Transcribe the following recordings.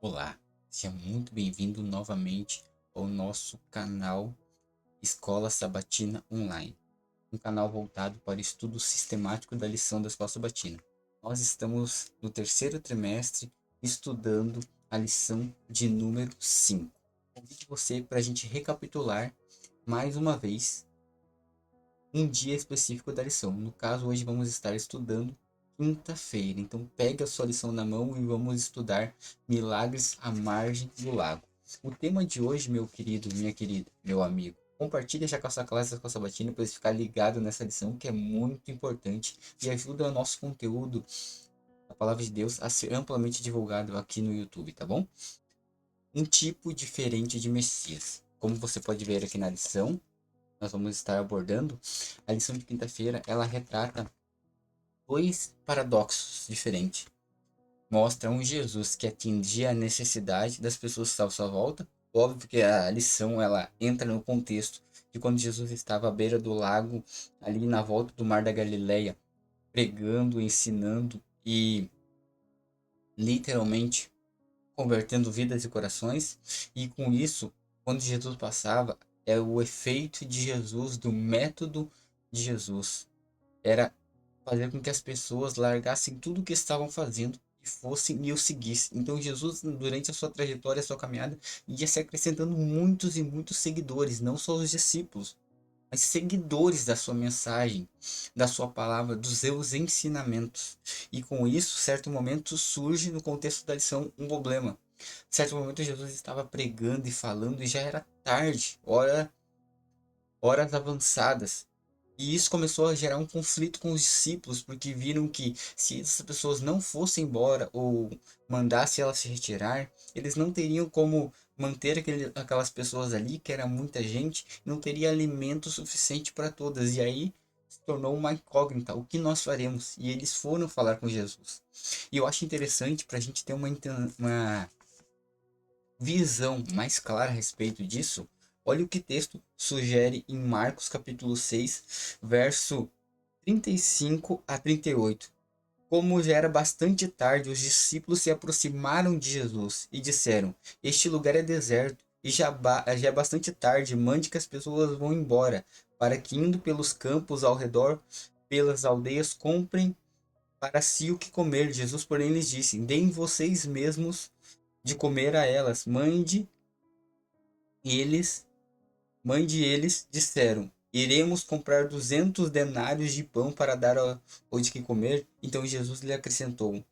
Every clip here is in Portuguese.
Olá, seja muito bem-vindo novamente ao nosso canal Escola Sabatina Online, um canal voltado para o estudo sistemático da lição da Escola Sabatina. Nós estamos no terceiro trimestre estudando a lição de número 5. Convido você para a gente recapitular mais uma vez um dia específico da lição. No caso, hoje vamos estar estudando quinta-feira. Então, pega a sua lição na mão e vamos estudar milagres à margem do lago. O tema de hoje, meu querido, minha querida, meu amigo, compartilha já com a sua classe com a Sabatina para você ficar ligado nessa lição que é muito importante e ajuda o nosso conteúdo, a palavra de Deus, a ser amplamente divulgado aqui no YouTube, tá bom? Um tipo diferente de Messias. Como você pode ver aqui na lição, nós vamos estar abordando, a lição de quinta-feira, ela retrata dois paradoxos diferentes. Mostra um Jesus que atingia a necessidade das pessoas que estavam à sua volta. Óbvio que a lição ela entra no contexto de quando Jesus estava à beira do lago, ali na volta do Mar da Galileia, pregando, ensinando e literalmente convertendo vidas e corações. E com isso, quando Jesus passava, é o efeito de Jesus, do método de Jesus. Era fazer com que as pessoas largassem tudo o que estavam fazendo e fossem e o seguissem. Então Jesus, durante a sua trajetória, a sua caminhada, ia se acrescentando muitos e muitos seguidores, não só os discípulos, mas seguidores da sua mensagem, da sua palavra, dos seus ensinamentos. E com isso, certo momento surge no contexto da lição um problema. Certo momento Jesus estava pregando e falando e já era tarde, horas avançadas. E isso começou a gerar um conflito com os discípulos, porque viram que se essas pessoas não fossem embora ou mandassem elas se retirar, eles não teriam como manter aquelas pessoas ali, que era muita gente, não teria alimento suficiente para todas. E aí se tornou uma incógnita, o que nós faremos? E eles foram falar com Jesus. E eu acho interessante para a gente ter uma visão mais clara a respeito disso, olha o que o texto sugere em Marcos capítulo 6, verso 35 a 38. Como já era bastante tarde, os discípulos se aproximaram de Jesus e disseram: Este lugar é deserto e já é bastante tarde, mande que as pessoas vão embora, para que indo pelos campos ao redor, pelas aldeias, comprem para si o que comer. Jesus, porém, lhes disse: Deem vocês mesmos de comer a elas. Eles, mãe de eles, disseram: Iremos comprar 200 denários de pão para dar ao de que comer. Então Jesus lhe acrescentou: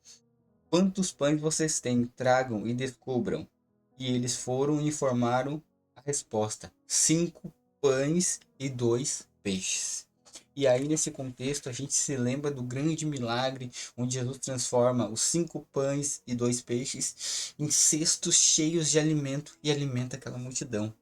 Quantos pães vocês têm? Tragam e descubram. E eles foram e informaram a resposta: 5 pães e 2 peixes. E aí, nesse contexto, a gente se lembra do grande milagre onde Jesus transforma os 5 pães e 2 peixes em cestos cheios de alimento e alimenta aquela multidão.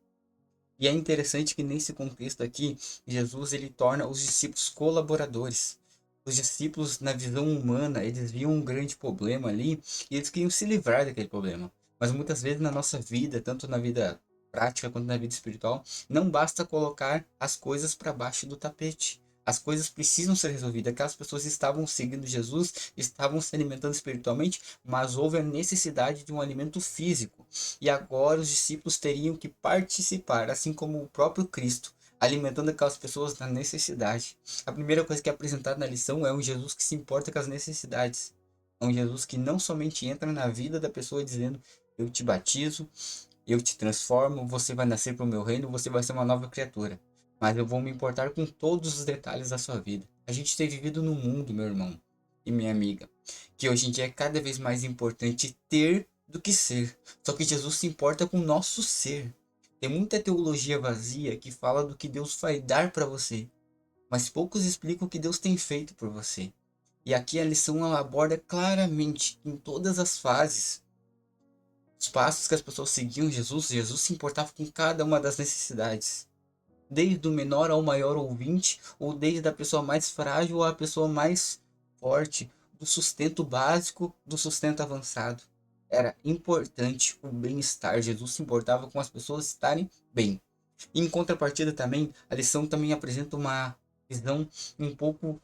E é interessante que nesse contexto aqui, Jesus ele torna os discípulos colaboradores. Os discípulos, na visão humana, eles viam um grande problema ali e eles queriam se livrar daquele problema. Mas muitas vezes na nossa vida, tanto na vida prática quanto na vida espiritual, não basta colocar as coisas para baixo do tapete. As coisas precisam ser resolvidas. Aquelas pessoas estavam seguindo Jesus, estavam se alimentando espiritualmente, mas houve a necessidade de um alimento físico. E agora os discípulos teriam que participar, assim como o próprio Cristo, alimentando aquelas pessoas na necessidade. A primeira coisa que é apresentada na lição é um Jesus que se importa com as necessidades. É um Jesus que não somente entra na vida da pessoa dizendo: Eu te batizo, eu te transformo, você vai nascer para o meu reino, você vai ser uma nova criatura. Mas eu vou me importar com todos os detalhes da sua vida. A gente tem vivido num mundo, meu irmão e minha amiga, que hoje em dia é cada vez mais importante ter do que ser. Só que Jesus se importa com o nosso ser. Tem muita teologia vazia que fala do que Deus vai dar para você, mas poucos explicam o que Deus tem feito por você. E aqui a lição ela aborda claramente em todas as fases os passos que as pessoas seguiam Jesus. Jesus se importava com cada uma das necessidades, desde o menor ao maior ouvinte, ou desde a pessoa mais frágil à pessoa mais forte, do sustento básico, do sustento avançado. Era importante o bem-estar. Jesus se importava com as pessoas estarem bem. E em contrapartida também, a lição também apresenta uma visão um pouco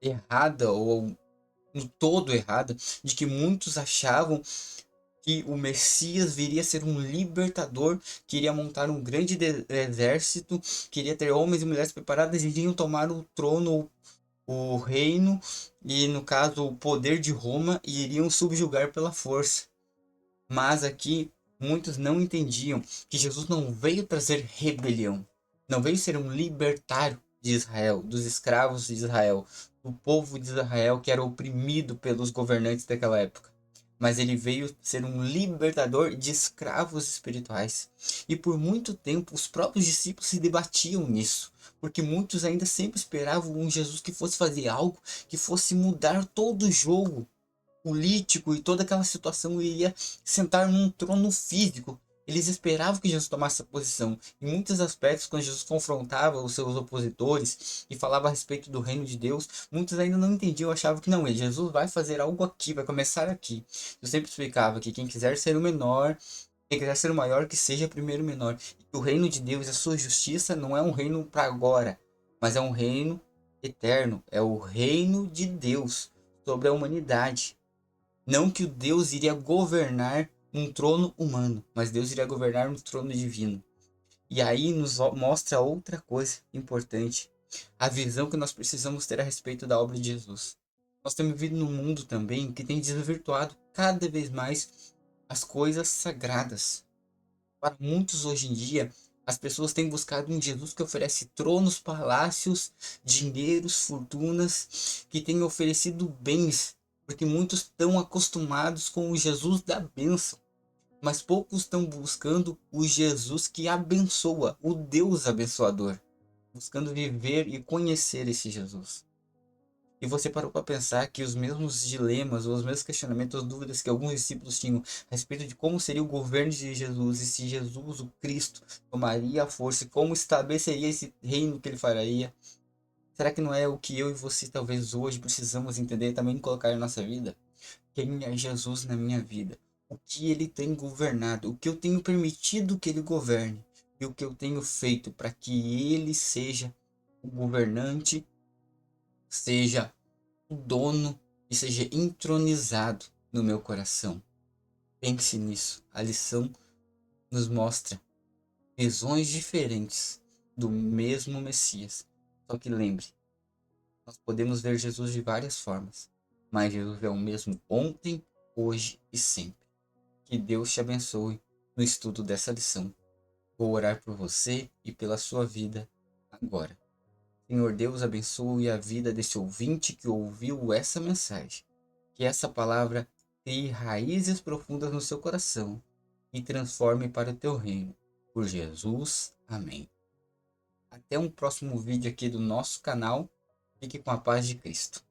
errada ou no todo errada, de que muitos achavam que o Messias viria a ser um libertador, que iria montar um grande exército, queria ter homens e mulheres preparadas e iriam tomar o trono, o reino e, no caso, o poder de Roma e iriam subjugar pela força. Mas aqui muitos não entendiam que Jesus não veio trazer rebelião, não veio ser um libertário de Israel, dos escravos de Israel, do povo de Israel que era oprimido pelos governantes daquela época. Mas ele veio ser um libertador de escravos espirituais. E por muito tempo os próprios discípulos se debatiam nisso, porque muitos ainda sempre esperavam um Jesus que fosse fazer algo que fosse mudar todo o jogo político e toda aquela situação iria sentar num trono físico. Eles esperavam que Jesus tomasse essa posição. Em muitos aspectos, quando Jesus confrontava os seus opositores e falava a respeito do reino de Deus, muitos ainda não entendiam, achavam que não, Jesus vai fazer algo aqui, vai começar aqui. Eu sempre explicava que quem quiser ser o menor, quem quiser ser o maior, que seja primeiro o menor. E o reino de Deus, a sua justiça, não é um reino para agora, mas é um reino eterno. É o reino de Deus sobre a humanidade. Não que o Deus iria governar num trono humano, mas Deus iria governar no trono divino. E aí nos mostra outra coisa importante, a visão que nós precisamos ter a respeito da obra de Jesus. Nós temos vivido num mundo também que tem desvirtuado cada vez mais as coisas sagradas. Para muitos hoje em dia, as pessoas têm buscado um Jesus que oferece tronos, palácios, dinheiros, fortunas, que tem oferecido bens, porque muitos estão acostumados com o Jesus da bênção, mas poucos estão buscando o Jesus que abençoa, o Deus abençoador, buscando viver e conhecer esse Jesus. E você parou para pensar que os mesmos dilemas, ou os mesmos questionamentos, ou dúvidas que alguns discípulos tinham a respeito de como seria o governo de Jesus, e se Jesus, o Cristo, tomaria a força, e como estabeleceria esse reino que ele faria. Será que não é o que eu e você talvez hoje precisamos entender e também colocar em nossa vida? Quem é Jesus na minha vida? O que ele tem governado? O que eu tenho permitido que ele governe? E o que eu tenho feito para que ele seja o governante, seja o dono e seja entronizado no meu coração? Pense nisso. A lição nos mostra visões diferentes do mesmo Messias. Só que lembre, nós podemos ver Jesus de várias formas, mas Jesus é o mesmo ontem, hoje e sempre. Que Deus te abençoe no estudo dessa lição. Vou orar por você e pela sua vida agora. Senhor Deus, abençoe a vida desse ouvinte que ouviu essa mensagem. Que essa palavra crie raízes profundas no seu coração e transforme para o teu reino. Por Jesus. Amém. Até um próximo vídeo aqui do nosso canal. Fique com a paz de Cristo.